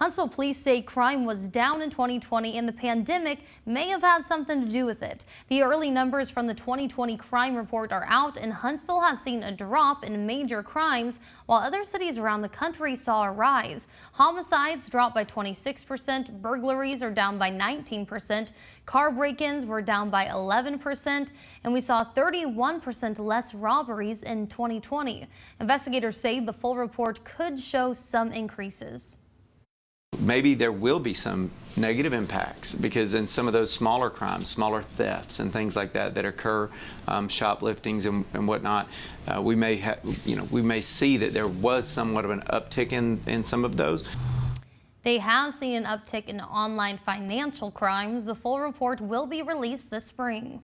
Huntsville police say crime was down in 2020 and the pandemic may have had something to do with it. The early numbers from the 2020 crime report are out, and Huntsville has seen a drop in major crimes while other cities around the country saw a rise. Homicides dropped by 26%, burglaries are down by 19%, car break-ins were down by 11%, and we saw 31% less robberies in 2020. Investigators say the full report could show some increases. Maybe there will be some negative impacts because in some of those smaller crimes, smaller thefts and things like that that occur, shopliftings and whatnot, we may see that there was somewhat of an uptick in some of those. They have seen an uptick in online financial crimes. The full report will be released this spring.